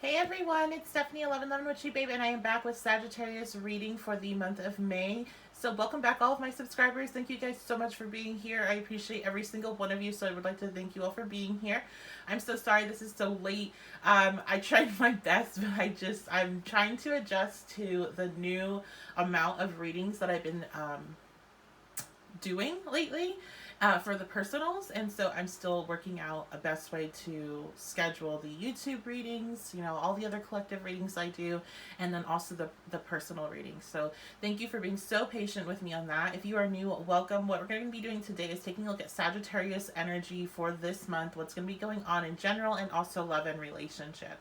Hey everyone, it's Stephanie 1111 with you, babe, and I am back with Sagittarius reading for the month of May. So, welcome back, all of my subscribers. Thank you guys so much for being here. I appreciate every single one of you, so I would like to thank you all for being here. I'm so sorry this is so late. I tried my best, but I'm trying to adjust to the new amount of readings that I've been doing lately for the personals, and so I'm still working out a best way to schedule the YouTube readings, all the other collective readings I do, and then also the personal readings. So thank you for being so patient with me on that. If you are new, welcome. What we're going to be doing today is taking a look at Sagittarius energy for this month, what's going to be going on in general, and also love and relationship.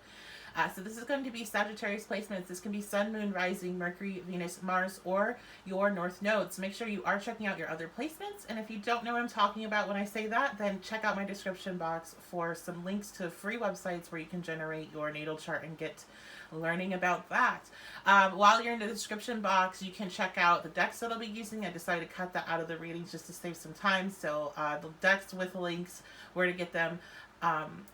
So this is going to be Sagittarius placements. This can be Sun, Moon, Rising, Mercury, Venus, Mars, or your North nodes. Make sure you are checking out your other placements. And if you don't know what I'm talking about when I say that, then check out my description box for some links to free websites where you can generate your natal chart and get learning about that. While you're in the description box, you can check out the decks that I'll be using. I decided to cut that out of the readings just to save some time. So the decks with links, where to get them,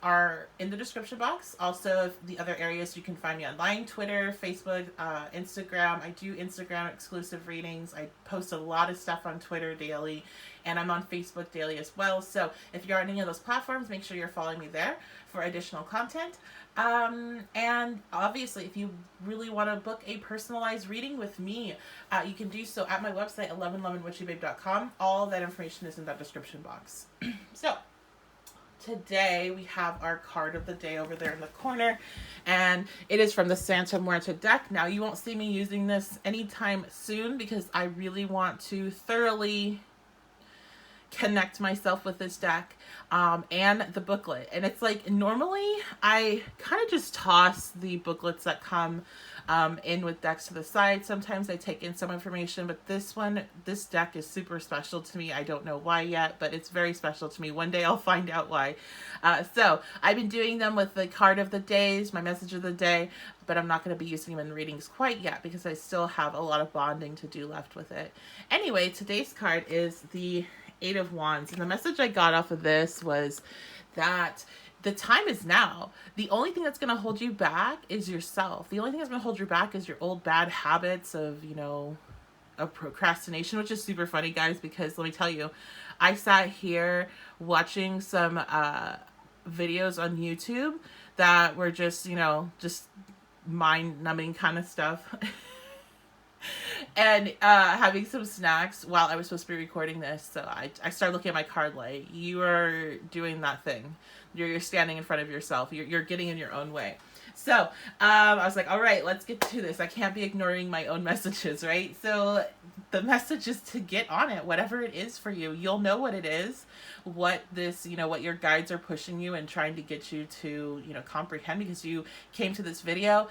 are in the description box. Also, the other areas you can find me online: Twitter, Facebook, Instagram. I do Instagram exclusive readings. I post a lot of stuff on Twitter daily, and I'm on Facebook daily as well. So if you're on any of those platforms, make sure you're following me there for additional content. And obviously, if you really want to book a personalized reading with me, you can do so at my website, 1111witchybabe.com. All that information is in that description box. So today we have our card of the day over there in the corner, and it is from the Santa Muerta deck. Now, you won't see me using this anytime soon because I really want to thoroughly connect myself with this deck and the booklet. And it's like, normally I kind of just toss the booklets that come in with decks to the side. Sometimes I take in some information, but this deck is super special to me. I don't know why yet, but it's very special to me. One day I'll find out why. So I've been doing them with the card of the days, my message of the day, but I'm not going to be using them in readings quite yet because I still have a lot of bonding to do left with it. Anyway, today's card is the Eight of Wands, and the message I got off of this was that the time is now. The only thing that's going to hold you back is yourself. The only thing that's going to hold you back is your old bad habits of, of procrastination, which is super funny, guys, because let me tell you, I sat here watching some videos on YouTube that were just mind-numbing kind of stuff. And having some snacks while I was supposed to be recording this. So I started looking at my card like, you are doing that thing. You're standing in front of yourself. You're getting in your own way. So I was like, all right, let's get to this. I can't be ignoring my own messages, right? So the message is to get on it, whatever it is for you. You'll know what it is, what your guides are pushing you and trying to get you to, comprehend, because you came to this video.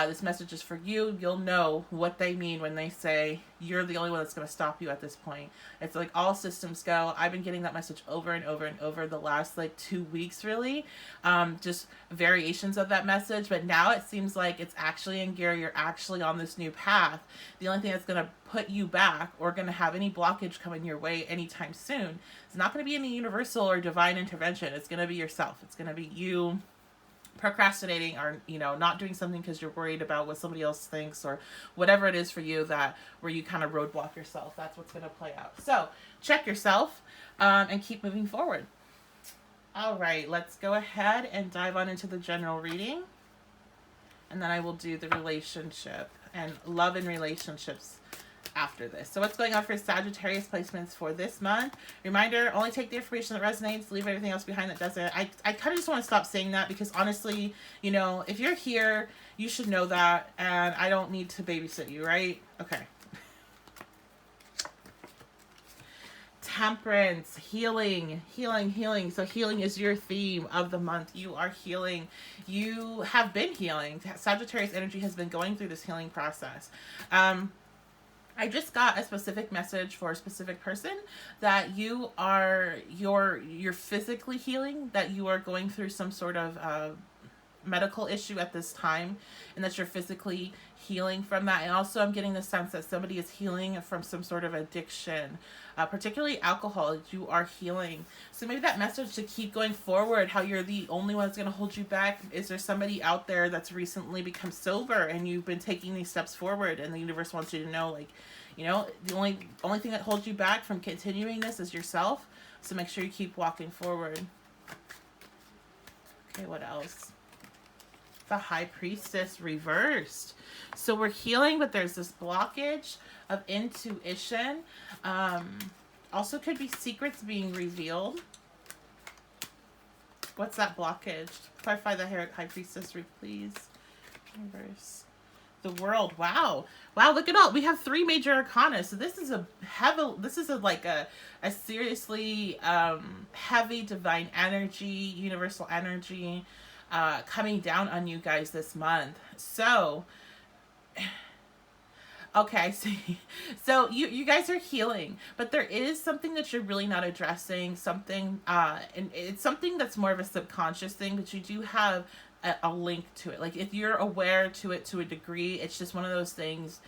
This message is for you. You'll know what they mean when they say you're the only one that's going to stop you at this point. It's like all systems go. I've been getting that message over and over and over the last 2 weeks, really. Just variations of that message, but now it seems like it's actually in gear. You're actually on this new path. The only thing that's going to put you back or going to have any blockage coming your way anytime soon is not going to be any universal or divine intervention. It's going to be yourself. It's going to be you procrastinating or not doing something because you're worried about what somebody else thinks, or whatever it is for you where you kind of roadblock yourself. That's what's going to play out. So check yourself and keep moving forward. All right, let's go ahead and dive on into the general reading, and then I will do the relationship and love and relationships after this. So what's going on for Sagittarius placements for this month? Reminder, only take the information that resonates, leave everything else behind that doesn't. I kind of just want to stop saying that because honestly, if you're here, you should know that, and I don't need to babysit you, right? Okay. Temperance, healing. So healing is your theme of the month. You are healing. You have been healing. Sagittarius energy has been going through this healing process. I just got a specific message for a specific person that you're physically healing, that you are going through some sort of medical issue at this time, and that you're physically healing from that. And also I'm getting the sense that somebody is healing from some sort of addiction, particularly alcohol. You are healing. So maybe that message to keep going forward, how you're the only one that's going to hold you back. Is there somebody out there that's recently become sober and you've been taking these steps forward, and the universe wants you to know, like, you know, the only thing that holds you back from continuing this is yourself. So make sure you keep walking forward. Okay, what else? The High Priestess reversed. So we're healing, but there's this blockage of intuition. Also could be secrets being revealed. What's that blockage? Clarify the High Priestess, please. Reverse. The World. Wow. Wow, look at all. We have 3 major arcana. So this is like a seriously heavy divine energy, universal energy coming down on you guys this month. So okay, I see. So you guys are healing, but there is something that you're really not addressing, something and it's something that's more of a subconscious thing, but you do have a link to it. Like, if you're aware to it to a degree, it's just one of those things.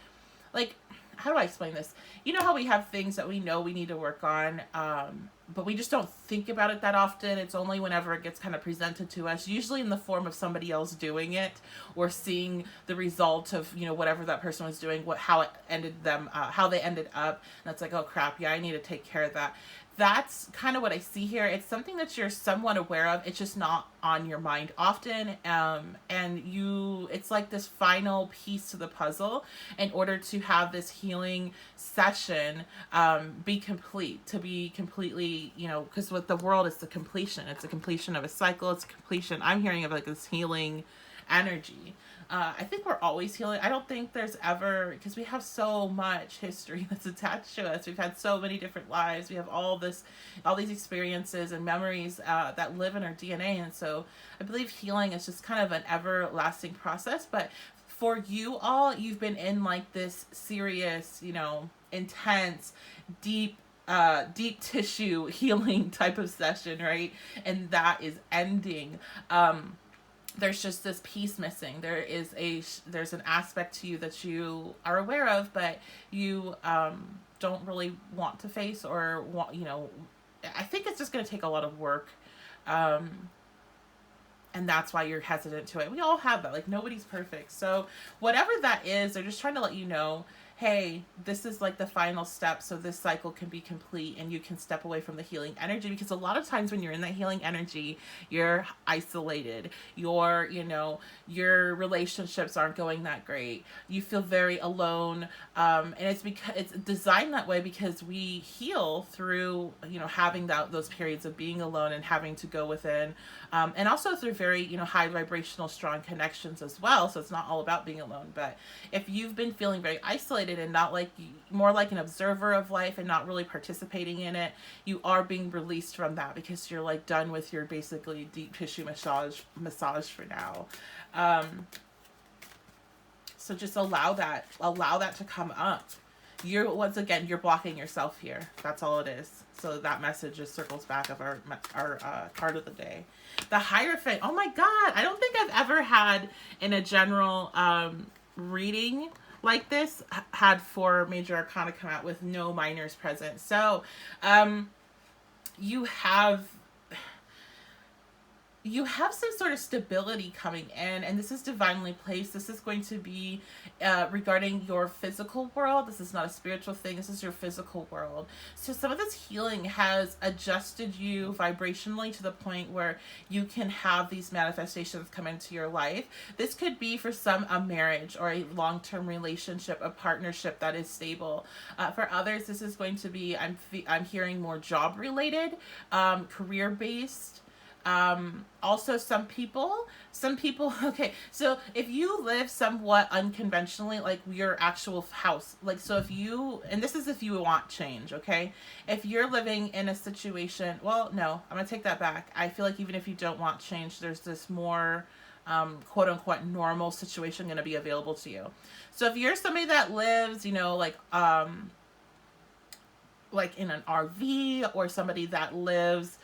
Like, how do I explain this? You know how we have things that we know we need to work on, but we just don't think about it that often. It's only whenever it gets kind of presented to us, usually in the form of somebody else doing it, or seeing the result of, you know, whatever that person was doing, how it ended them, how they ended up. And it's like, oh crap, yeah, I need to take care of that. That's kind of what I see here. It's something that you're somewhat aware of. It's just not on your mind often. And it's like this final piece to the puzzle in order to have this healing session be complete, to be completely, you know, because what the world is the completion. It's a completion of a cycle. It's a completion. I'm hearing of like this healing energy. I think we're always healing. I don't think there's ever, because we have so much history that's attached to us. We've had so many different lives. We have all these experiences and memories that live in our DNA. And so I believe healing is just kind of an everlasting process. But for you all, you've been in like this serious, you know, intense, deep tissue healing type of session, right? And that is ending. There's just this piece missing. There's an aspect to you that you are aware of, but you don't really want to face, or want, you know, I think it's just going to take a lot of work. And that's why you're hesitant to it. We all have that. Like, nobody's perfect. So whatever that is, they're just trying to let you know, hey, this is like the final step, so this cycle can be complete and you can step away from the healing energy. Because a lot of times when you're in that healing energy, you're isolated, your relationships aren't going that great, you feel very alone, and it's because it's designed that way, because we heal through, you know, having those periods of being alone and having to go within, and also through very, you know, high vibrational strong connections as well. So it's not all about being alone. But if you've been feeling very isolated and not like, more like an observer of life and not really participating in it, you are being released from that, because you're like done with your basically deep tissue massage for now. So just allow that to come up. Once again, you're blocking yourself here. That's all it is. So that message just circles back of our card of the day. The Hierophant. Oh my God. I don't think I've ever had in a general reading like this had 4 major arcana come out with no minors present. So you have some sort of stability coming in, and this is divinely placed. This is going to be regarding your physical world. This is not a spiritual thing. This is your physical world. So some of this healing has adjusted you vibrationally to the point where you can have these manifestations come into your life. This could be for some a marriage or a long-term relationship, a partnership that is stable. For others, this is going to be, I'm hearing more job related, career based. Also some people, okay, so if you live somewhat unconventionally, like your actual house, like, so if you, and this is if you want change, okay, if you're living in a situation, well, no, I'm gonna take that back. I feel like even if you don't want change, there's this more quote unquote normal situation going to be available to you. So if you're somebody that lives, you know, like in an RV, or somebody that lives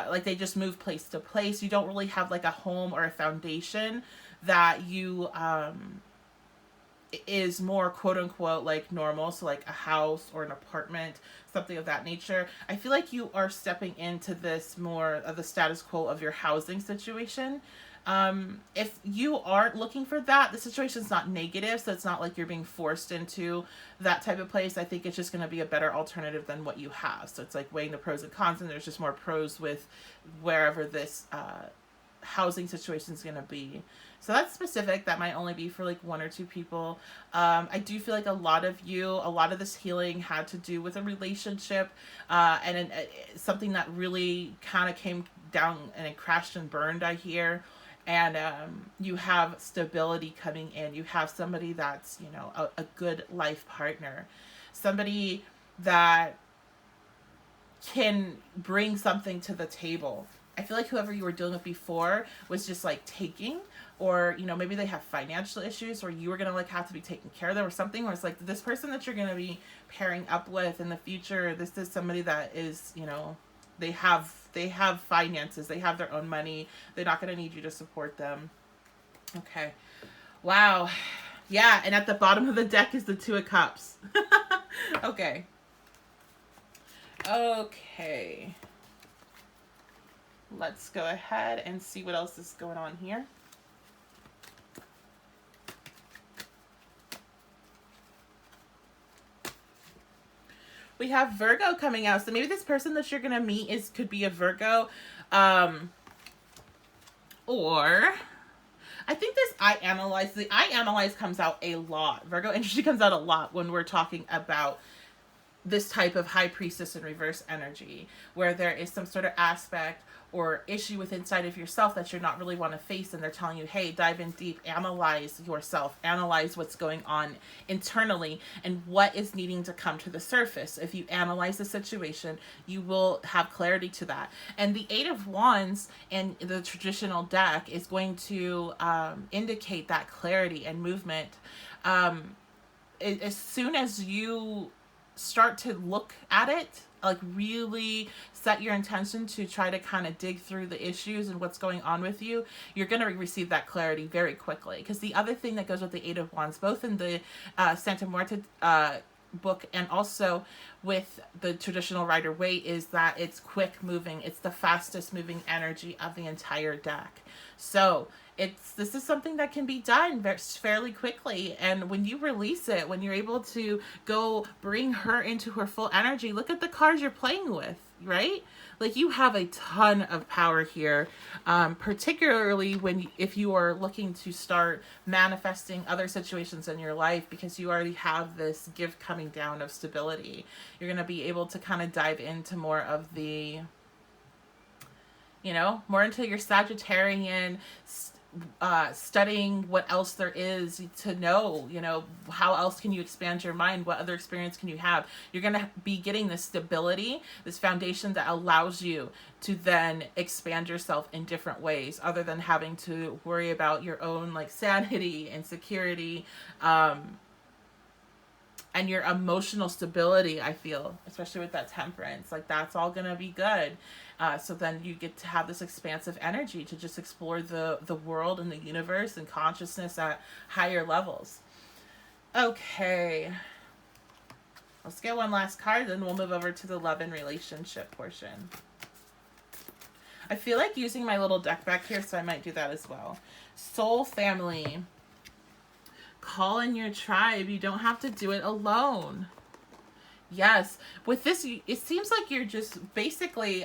like they just move place to place. You don't really have like a home or a foundation that you is more quote unquote like normal, so like a house or an apartment, something of that nature. I feel like you are stepping into this more of the status quo of your housing situation. If you aren't looking for that, the situation's not negative, so it's not like you're being forced into that type of place. I think it's just going to be a better alternative than what you have. So it's like weighing the pros and cons, and there's just more pros with wherever this housing situation is going to be. So that's specific. That might only be for like one or two people. I do feel like a lot of this healing had to do with a relationship, and something that really kind of came down and it crashed and burned, I hear. And you have stability coming in. You have somebody that's, you know, a good life partner. Somebody that can bring something to the table. I feel like whoever you were dealing with before was just like taking, or, you know, maybe they have financial issues, or you were going to like have to be taking care of them or something, where it's like this person that you're going to be pairing up with in the future, this is somebody that is, you know, they have finances, they have their own money, they're not going to need you to support them. Okay. Wow. Yeah, and at the bottom of the deck is the Two of Cups. Okay. Okay. Let's go ahead and see what else is going on here. We have Virgo coming out. So maybe this person that you're going to meet could be a Virgo. Or I think this the I analyze comes out a lot. Virgo energy comes out a lot when we're talking about this type of high priestess and reverse energy, where there is some sort of aspect or issue with inside of yourself that you're not really want to face, and they're telling you, hey, dive in deep, analyze yourself, analyze what's going on internally and what is needing to come to the surface. If you analyze the situation, you will have clarity to that. And the Eight of Wands in the traditional deck is going to indicate that clarity and movement. As soon as you start to look at it, like really set your intention to try to kind of dig through the issues and what's going on with you, you're going to receive that clarity very quickly. Because the other thing that goes with the Eight of Wands, both in the Santa Muerte book and also with the traditional Rider-Waite, is that it's quick moving. It's the fastest moving energy of the entire deck. So this is something that can be done fairly quickly. And when you release it, when you're able to go bring her into her full energy, look at the cards you're playing with, right? Like, you have a ton of power here, particularly if you are looking to start manifesting other situations in your life, because you already have this gift coming down of stability. You're going to be able to kind of dive into more of the, you know, more into your Sagittarian, studying what else there is to know, you know, how else can you expand your mind? What other experience can you have? You're going to be getting this stability, this foundation that allows you to then expand yourself in different ways, other than having to worry about your own like sanity and security, and your emotional stability. I feel, especially with that Temperance, like that's all going to be good. So then you get to have this expansive energy to just explore the world and the universe and consciousness at higher levels. Okay. Let's get one last card, then we'll move over to the love and relationship portion. I feel like using my little deck back here, so I might do that as well. Soul family. Call in your tribe. You don't have to do it alone. Yes. With this, it seems like you're just basically,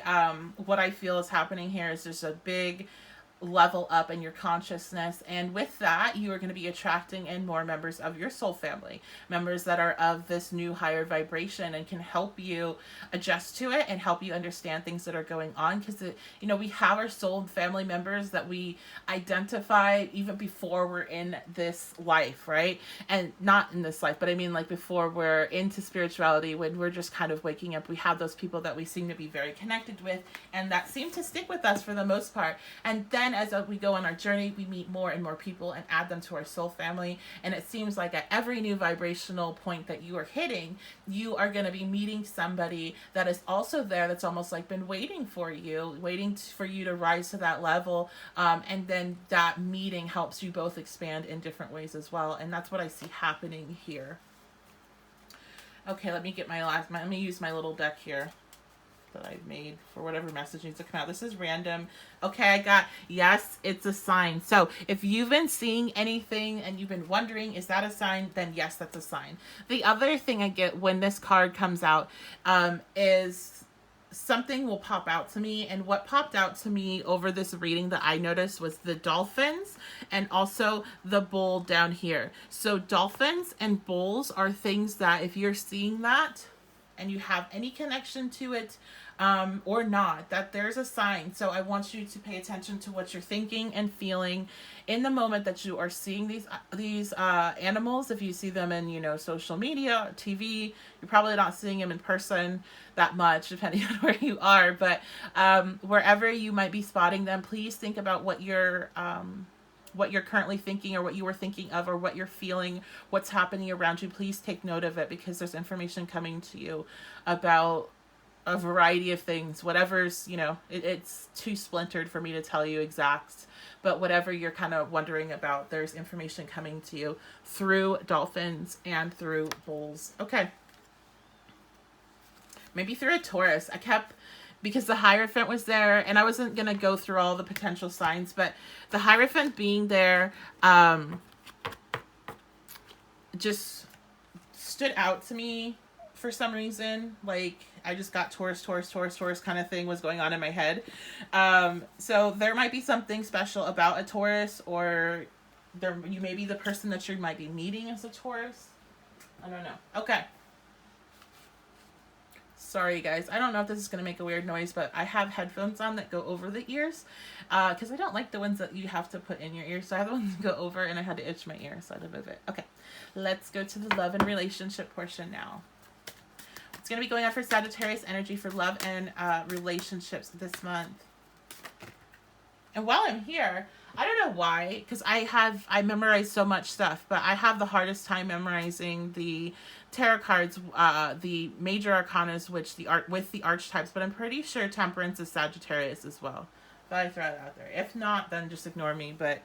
what I feel is happening here is just a big level up in your consciousness, and with that you are going to be attracting in more members of your soul family, members that are of this new higher vibration and can help you adjust to it and help you understand things that are going on. Because you know, we have our soul family members that we identify even before we're in this life, right? And not in this life, but I mean like before we're into spirituality, when we're just kind of waking up, we have those people that we seem to be very connected with and that seem to stick with us for the most part. And then again, as we go on our journey, we meet more and more people and add them to our soul family. And it seems like at every new vibrational point that you are hitting, you are going to be meeting somebody that is also there, that's almost like been waiting for you, waiting for you to rise to that level. And then that meeting helps you both expand in different ways as well. And that's what I see happening here. Okay, let me use my little deck here that I made for whatever message needs to come out. This is random. Okay, I got, yes, it's a sign. So if you've been seeing anything and you've been wondering, is that a sign? Then yes, that's a sign. The other thing I get when this card comes out is something will pop out to me. And what popped out to me over this reading that I noticed was the dolphins and also the bull down here. So dolphins and bulls are things that if you're seeing that and you have any connection to it or not, that there's a sign. So I want you to pay attention to what you're thinking and feeling in the moment that you are seeing these animals. If you see them in, social media, TV, you're probably not seeing them in person that much, depending on where you are. But wherever you might be spotting them, please think about what you're currently thinking or what you were thinking of or what you're feeling, what's happening around you. Please take note of it because there's information coming to you about a variety of things, whatever's, it's too splintered for me to tell you exact, but whatever you're kind of wondering about, there's information coming to you through dolphins and through bulls. Okay. Maybe through a Taurus. Because the Hierophant was there, and I wasn't going to go through all the potential signs, but the Hierophant being there just stood out to me for some reason. Like, I just got Taurus kind of thing was going on in my head. So there might be something special about a Taurus, or you may be the person that you might be meeting as a Taurus. I don't know. Okay. Sorry, guys. I don't know if this is going to make a weird noise, but I have headphones on that go over the ears because I don't like the ones that you have to put in your ears. So I have the ones that go over, and I had to itch my ear, so I had to move it. Okay, let's go to the love and relationship portion now. It's going to be going out for Sagittarius energy for love and relationships this month. And while I'm here, I don't know why, because I memorized so much stuff, but I have the hardest time memorizing the tarot cards, the major arcanas, with the archetypes, but I'm pretty sure Temperance is Sagittarius as well. But I throw it out there. If not, then just ignore me. But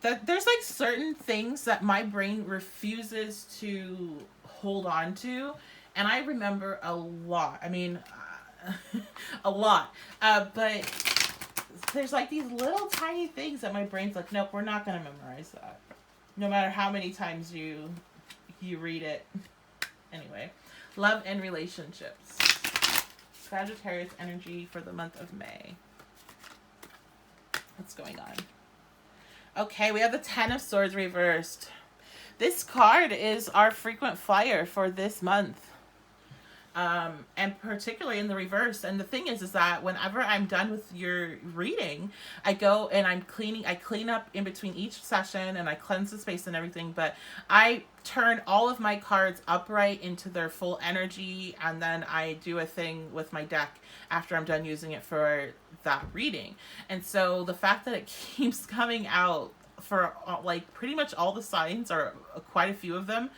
there's like certain things that my brain refuses to hold on to, and I remember a lot. I mean, a lot. But there's like these little tiny things that my brain's like, nope, we're not going to memorize that. No matter how many times you read it. Anyway, love and relationships. Sagittarius energy for the month of May. What's going on? Okay, we have the Ten of Swords reversed. This card is our frequent flyer for this month. And particularly in the reverse. And the thing is that whenever I'm done with your reading, I go and I clean up in between each session and I cleanse the space and everything, but I turn all of my cards upright into their full energy, and then I do a thing with my deck after I'm done using it for that reading. And so the fact that it keeps coming out for like pretty much all the signs, or quite a few of them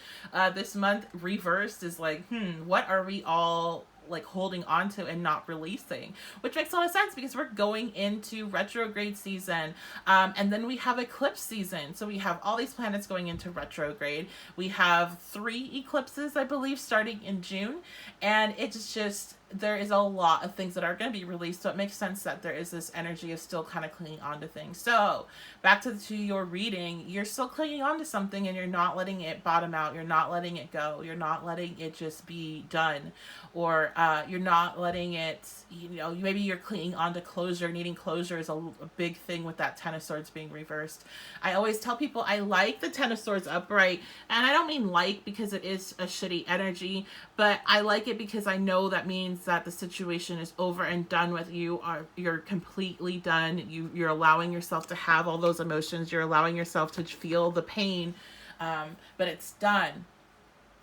this month, reversed is like, what are we all like holding on to and not releasing? Which makes a lot of sense because we're going into retrograde season, and then we have eclipse season. So we have all these planets going into retrograde. We have 3 eclipses, I believe, starting in June, and it's just, there is a lot of things that are going to be released, so it makes sense that there is this energy of still kind of clinging on to things. So back to your reading, you're still clinging on to something and you're not letting it bottom out. You're not letting it go. You're not letting it just be done, or you're not letting it, maybe you're clinging on to closure. Needing closure is a big thing with that Ten of Swords being reversed. I always tell people I like the Ten of Swords upright, and I don't mean like because it is a shitty energy, but I like it because I know that means that the situation is over and done with. You're completely done. You're allowing yourself to have all those emotions. You're allowing yourself to feel the pain, but it's done.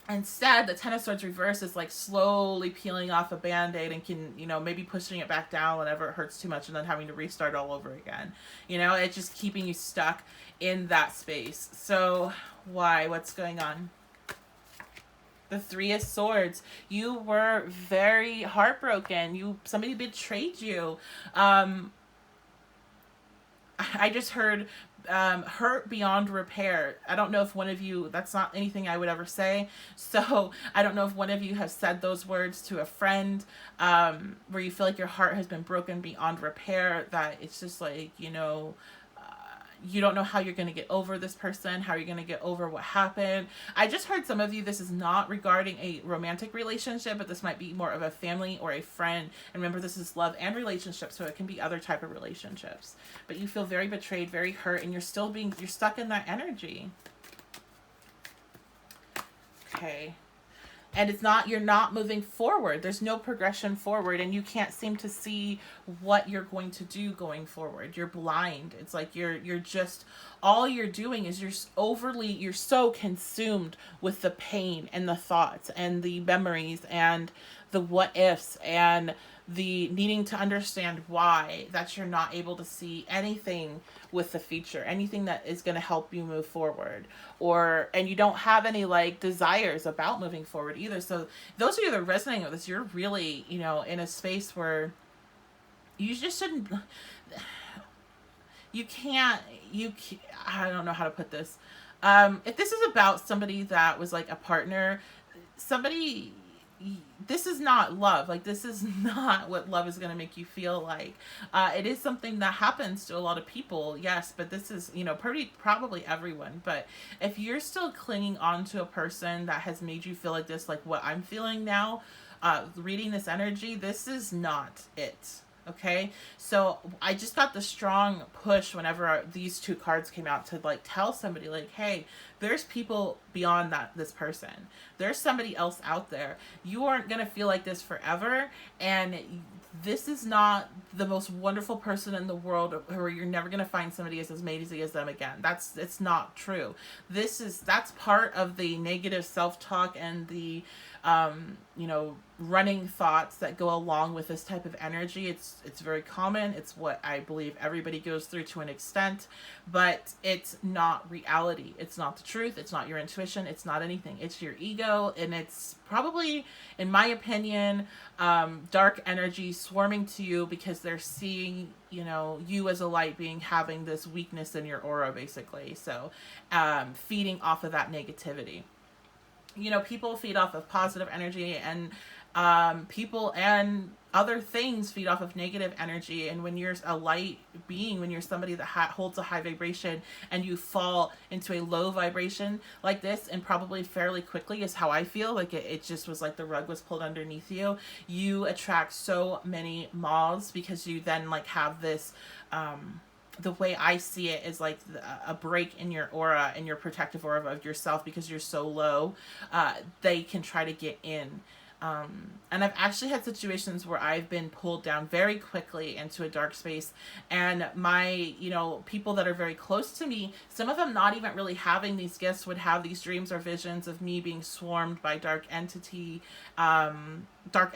Instead, the Ten of Swords reverse is like slowly peeling off a band-aid and can, maybe pushing it back down whenever it hurts too much and then having to restart all over again. It's just keeping you stuck in that space. So why? What's going on? The Three of Swords. You were very heartbroken. Somebody betrayed you. I just heard hurt beyond repair. I don't know if one of you, that's not anything I would ever say. So I don't know if one of you has said those words to a friend, where you feel like your heart has been broken beyond repair, that it's just like, you don't know how you're going to get over this person, how you're going to get over what happened. I just heard some of you, this is not regarding a romantic relationship, but this might be more of a family or a friend. And remember, this is love and relationships, so it can be other type of relationships. But you feel very betrayed, very hurt, and you're stuck in that energy. Okay. And you're not moving forward. There's no progression forward, and you can't seem to see what you're going to do going forward. You're blind. It's like you're just, all you're doing is you're so consumed with the pain and the thoughts and the memories and the what ifs and the needing to understand why, that you're not able to see anything with the future, anything that is going to help you move forward, and you don't have any like desires about moving forward either. So those of you that are resonating with this, you're really, in a space where you just shouldn't, I don't know how to put this. If this is about somebody that was like a partner, this is not love. Like, this is not what love is going to make you feel like. It is something that happens to a lot of people, yes, but this is, probably everyone. But if you're still clinging on to a person that has made you feel like this, like what I'm feeling now, reading this energy, this is not it. Okay, so I just got the strong push whenever these two cards came out to like tell somebody like, hey, there's people beyond this person. There's somebody else out there. You aren't going to feel like this forever. And this is not the most wonderful person in the world, or you're never going to find somebody as amazing as them again. It's not true. That's part of the negative self-talk and the, running thoughts that go along with this type of energy. It's very common. It's what I believe everybody goes through to an extent, but it's not reality. It's not the truth. It's not your intuition. It's not anything. It's your ego, and it's probably, in my opinion, dark energy swarming to you because they're seeing, you as a light being, having this weakness in your aura, basically. So, feeding off of that negativity. People feed off of positive energy, and people and other things feed off of negative energy. And when you're a light being, when you're somebody that holds a high vibration, and you fall into a low vibration like this, and probably fairly quickly, is how I feel, like it just was like the rug was pulled underneath you. You attract so many moths because you then like have this, the way I see it is like a break in your aura and your protective aura of yourself, because you're so low. They can try to get in. And I've actually had situations where I've been pulled down very quickly into a dark space, and my, people that are very close to me, some of them not even really having these gifts, would have these dreams or visions of me being swarmed by dark entities, dark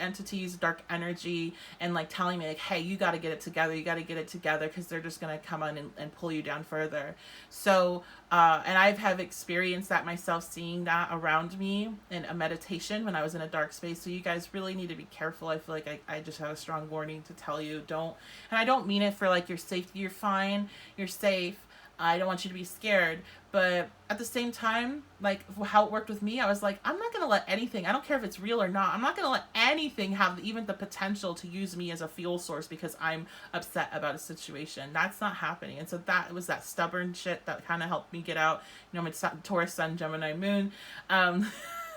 energy, and like telling me like, hey, you got to get it together, because they're just going to come on and pull you down further. So, and have experienced that myself, seeing that around me in a meditation when I was in a dark space. So you guys really need to be careful. I feel like I just have a strong warning to tell you, and I don't mean it for like your safety. You're fine. You're safe. I don't want you to be scared. But at the same time, like how it worked with me, I was like, I'm not going to let anything, I don't care if it's real or not, I'm not going to let anything have even the potential to use me as a fuel source because I'm upset about a situation. That's not happening. And so that was that stubborn shit that kind of helped me get out. My Taurus Sun, Gemini Moon.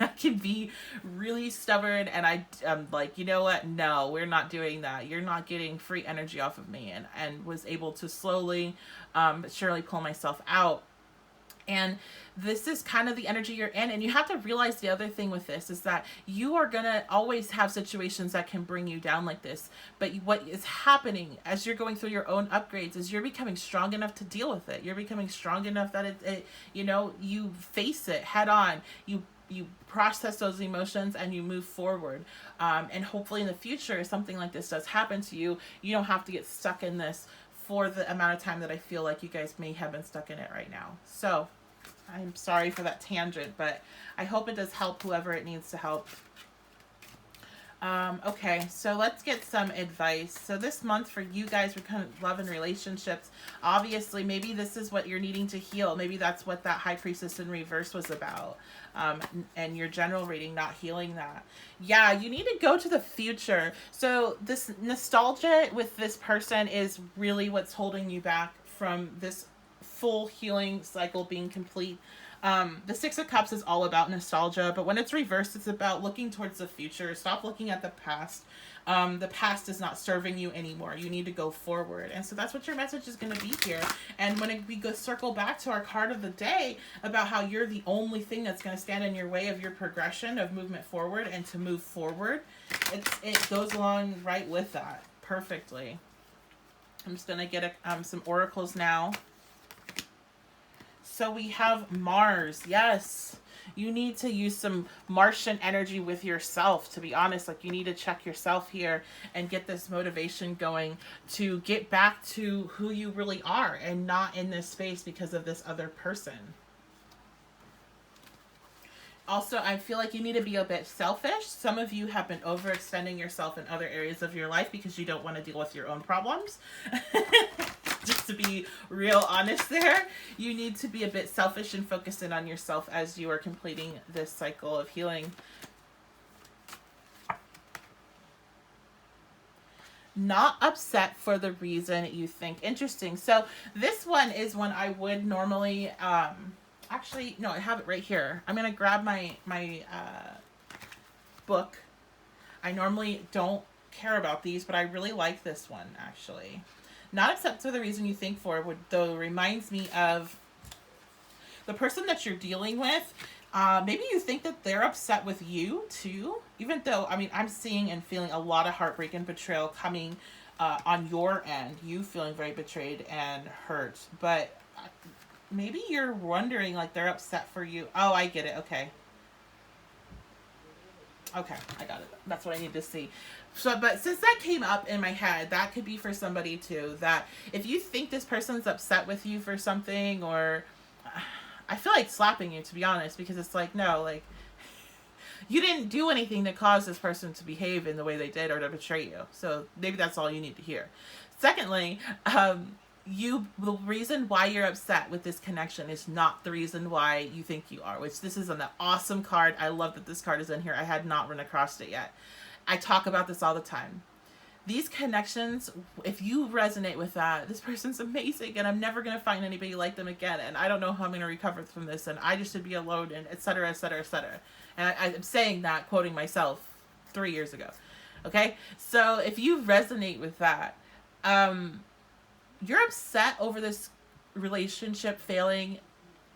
I can be really stubborn, and I'm like, you know what? No, we're not doing that. You're not getting free energy off of me, and was able to slowly, but surely pull myself out. And this is kind of the energy you're in. And you have to realize the other thing with this is that you are going to always have situations that can bring you down like this. But what is happening as you're going through your own upgrades is you're becoming strong enough to deal with it. You're becoming strong enough that you face it head on. You you process those emotions and you move forward. And hopefully in the future, if something like this does happen to you, you don't have to get stuck in this for the amount of time that I feel like you guys may have been stuck in it right now. So I'm sorry for that tangent, but I hope it does help whoever it needs to help. Okay, so let's get some advice. So this month for you guys, we're kind of love and relationships. Obviously, maybe this is what you're needing to heal. Maybe that's what that High Priestess in reverse was about. And your general reading, not healing that. Yeah, you need to go to the future. So this nostalgia with this person is really what's holding you back from this full healing cycle being complete. The Six of Cups is all about nostalgia, but when it's reversed, it's about looking towards the future. Stop looking at the past. The past is not serving you anymore. You need to go forward. And so that's what your message is going to be here. And when we go circle back to our card of the day about how you're the only thing that's going to stand in your way of your progression of movement forward and to move forward, it goes along right with that perfectly. I'm just going to get some oracles now. So we have Mars. Yes. You need to use some Martian energy with yourself, to be honest. Like, you need to check yourself here and get this motivation going to get back to who you really are and not in this space because of this other person. Also, I feel like you need to be a bit selfish. Some of you have been overextending yourself in other areas of your life because you don't want to deal with your own problems. Just to be real honest there, you need to be a bit selfish and focus in on yourself as you are completing this cycle of healing. Not upset for the reason you think. Interesting. So this one is one I would normally... Actually, no, I have it right here. I'm going to grab my book. I normally don't care about these, but I really like this one, actually. Not upset for the reason you think for, though reminds me of the person that you're dealing with. Maybe you think that they're upset with you, too. Even though, I mean, I'm seeing and feeling a lot of heartbreak and betrayal coming on your end. You feeling very betrayed and hurt. But... maybe you're wondering, like, they're upset for you. Oh, I get it. Okay. Okay, I got it. That's what I need to see. So, but since that came up in my head, that could be for somebody, too. That if you think this person's upset with you for something, or... I feel like slapping you, to be honest, because it's like, no, like... you didn't do anything to cause this person to behave in the way they did or to betray you. So maybe that's all you need to hear. Secondly, the reason why you're upset with this connection is not the reason why you think you are, which this is an awesome card. I love that this card is in here. I had not run across it yet. I talk about this all the time. These connections, if you resonate with that, this person's amazing and I'm never going to find anybody like them again. And I don't know how I'm going to recover from this. And I just should be alone and et cetera, et cetera, et cetera. And I'm saying that, quoting myself 3 years ago. Okay. So if you resonate with that, you're upset over this relationship failing,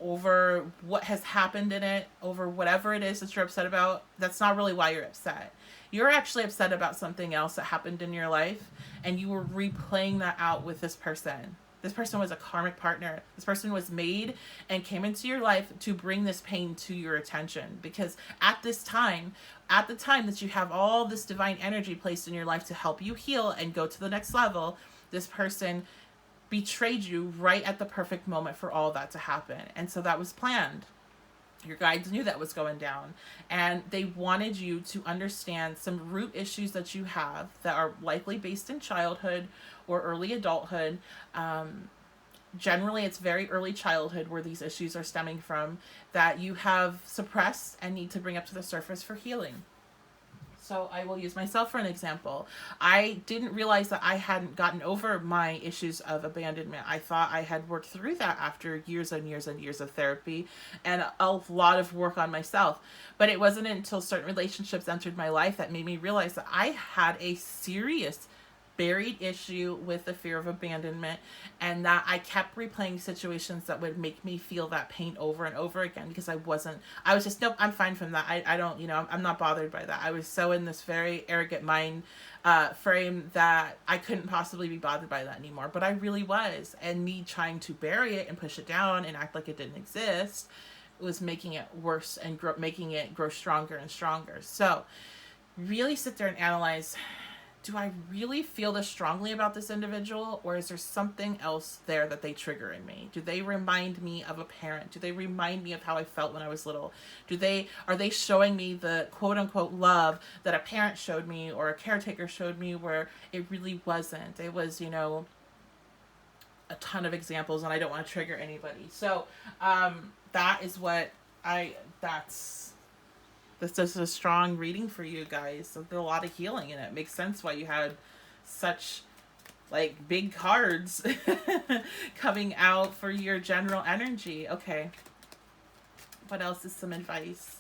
over what has happened in it, over whatever it is that you're upset about. That's not really why you're upset. You're actually upset about something else that happened in your life, and you were replaying that out with this person. This person was a karmic partner. This person was made and came into your life to bring this pain to your attention. Because at the time that you have all this divine energy placed in your life to help you heal and go to the next level, this person betrayed you right at the perfect moment for all that to happen. And so that was planned. Your guides knew that was going down, and they wanted you to understand some root issues that you have that are likely based in childhood or early adulthood. Generally, it's very early childhood where these issues are stemming from, that you have suppressed and need to bring up to the surface for healing. So I will use myself for an example. I didn't realize that I hadn't gotten over my issues of abandonment. I thought I had worked through that after years and years and years of therapy and a lot of work on myself. But it wasn't until certain relationships entered my life that made me realize that I had a serious buried issue with the fear of abandonment, and that I kept replaying situations that would make me feel that pain over and over again because I was just, nope, I'm fine from that. I don't, I'm not bothered by that. I was so in this very arrogant mind frame that I couldn't possibly be bothered by that anymore, but I really was. And me trying to bury it and push it down and act like it didn't exist was making it worse and making it grow stronger and stronger. So really sit there and analyze, do I really feel this strongly about this individual, or is there something else there that they trigger in me? Do they remind me of a parent? Do they remind me of how I felt when I was little? Are they showing me the quote unquote love that a parent showed me or a caretaker showed me, where it really wasn't? It was, a ton of examples, and I don't want to trigger anybody. So that is what this is a strong reading for you guys. So there's a lot of healing in it. Makes sense why you had such like big cards coming out for your general energy. Okay. What else is some advice?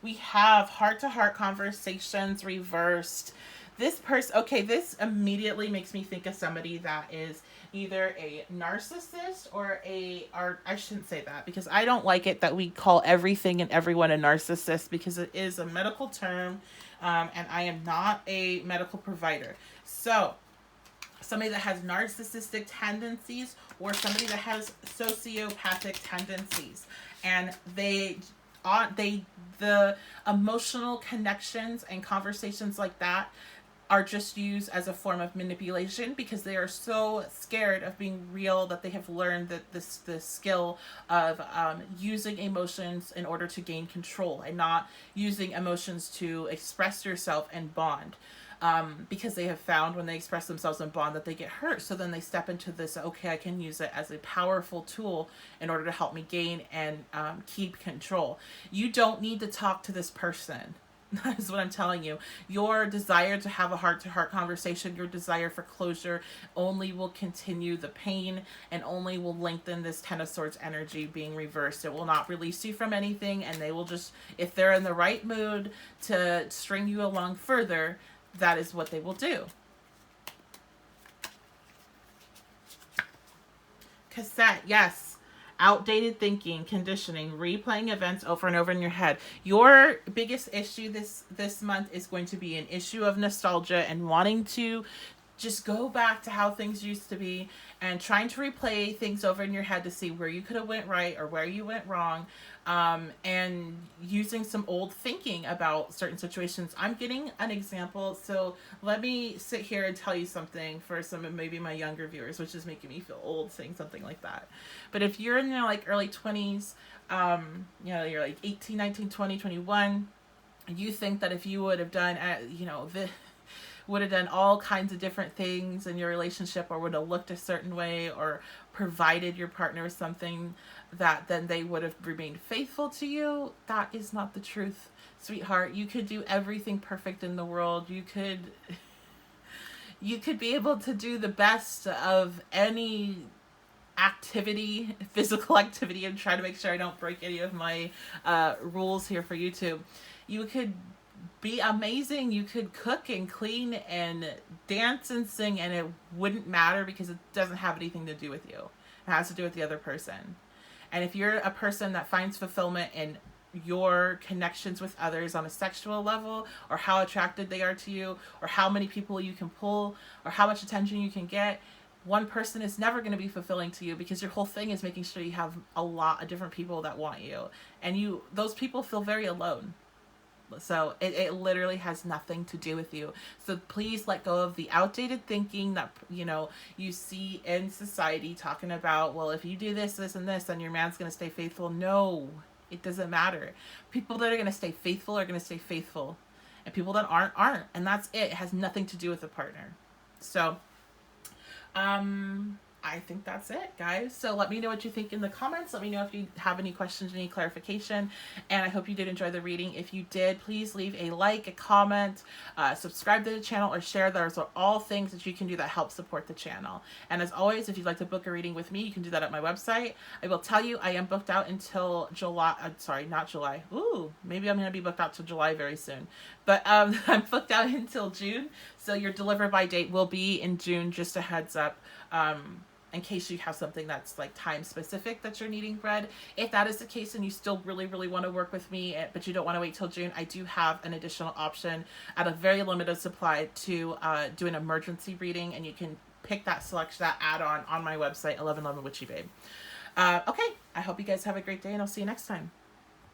We have heart-to-heart conversations reversed. This person, okay, this immediately makes me think of somebody that is either a narcissist or I shouldn't say that, because I don't like it that we call everything and everyone a narcissist, because it is a medical term, and I am not a medical provider. So somebody that has narcissistic tendencies, or somebody that has sociopathic tendencies, and the emotional connections and conversations like that are just used as a form of manipulation, because they are so scared of being real that they have learned that the skill of using emotions in order to gain control, and not using emotions to express yourself and bond. Because they have found when they express themselves and bond that they get hurt. So then they step into this, okay, I can use it as a powerful tool in order to help me gain and keep control. You don't need to talk to this person. That is what I'm telling you. Your desire to have a heart-to-heart conversation, your desire for closure, only will continue the pain and only will lengthen this Ten of Swords energy being reversed. It will not release you from anything, and they will just, if they're in the right mood to string you along further, that is what they will do. Cassette, yes. Outdated thinking, conditioning, replaying events over and over in your head. Your biggest issue this month is going to be an issue of nostalgia and wanting to just go back to how things used to be, and trying to replay things over in your head to see where you could have went right or where you went wrong, and using some old thinking about certain situations. I'm getting an example, so let me sit here and tell you something for some of maybe my younger viewers, which is making me feel old saying something like that. But if you're in your like early 20s, you're like 18, 19, 20, 21, you think that if you would have done, would have done all kinds of different things in your relationship, or would have looked a certain way, or provided your partner with something, that then they would have remained faithful to you. That is not the truth, sweetheart. You could do everything perfect in the world. You could be able to do the best of any activity, physical activity, and try to make sure I don't break any of my rules here for YouTube. You could be amazing. You could cook and clean and dance and sing, and it wouldn't matter, because it doesn't have anything to do with you. It has to do with the other person. And if you're a person that finds fulfillment in your connections with others on a sexual level, or how attracted they are to you, or how many people you can pull, or how much attention you can get, one person is never going to be fulfilling to you, because your whole thing is making sure you have a lot of different people that want you, and those people feel very alone. So it literally has nothing to do with you. So please let go of the outdated thinking that, you see in society, talking about, well, if you do this, this, and this, then your man's going to stay faithful. No, it doesn't matter. People that are going to stay faithful are going to stay faithful. And people that aren't. And that's it. It has nothing to do with the partner. So, I think that's it, guys. So let me know what you think in the comments. Let me know if you have any questions, any clarification. And I hope you did enjoy the reading. If you did, please leave a like, a comment, subscribe to the channel, or share. Those are all things that you can do that help support the channel. And as always, if you'd like to book a reading with me, you can do that at my website. I will tell you, I am booked out until July. Not July. Ooh, maybe I'm going to be booked out till July very soon. But I'm booked out until June. So your deliver by date will be in June, just a heads up. In case you have something that's like time specific that you're needing read. If that is the case and you still really, really want to work with me, but you don't want to wait till June, I do have an additional option at a very limited supply to do an emergency reading, and you can pick that selection, that add-on on my website, 1111 Witchy Babe. Okay, I hope you guys have a great day, and I'll see you next time.